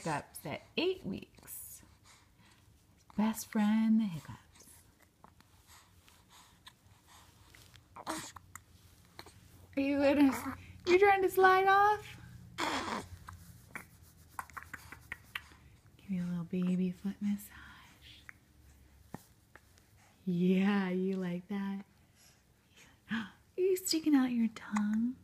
hiccups at 8 weeks. Best friend, the hiccups. Are you trying to slide off? Give you a little baby foot massage. Yeah, you like that? Are you sticking out your tongue?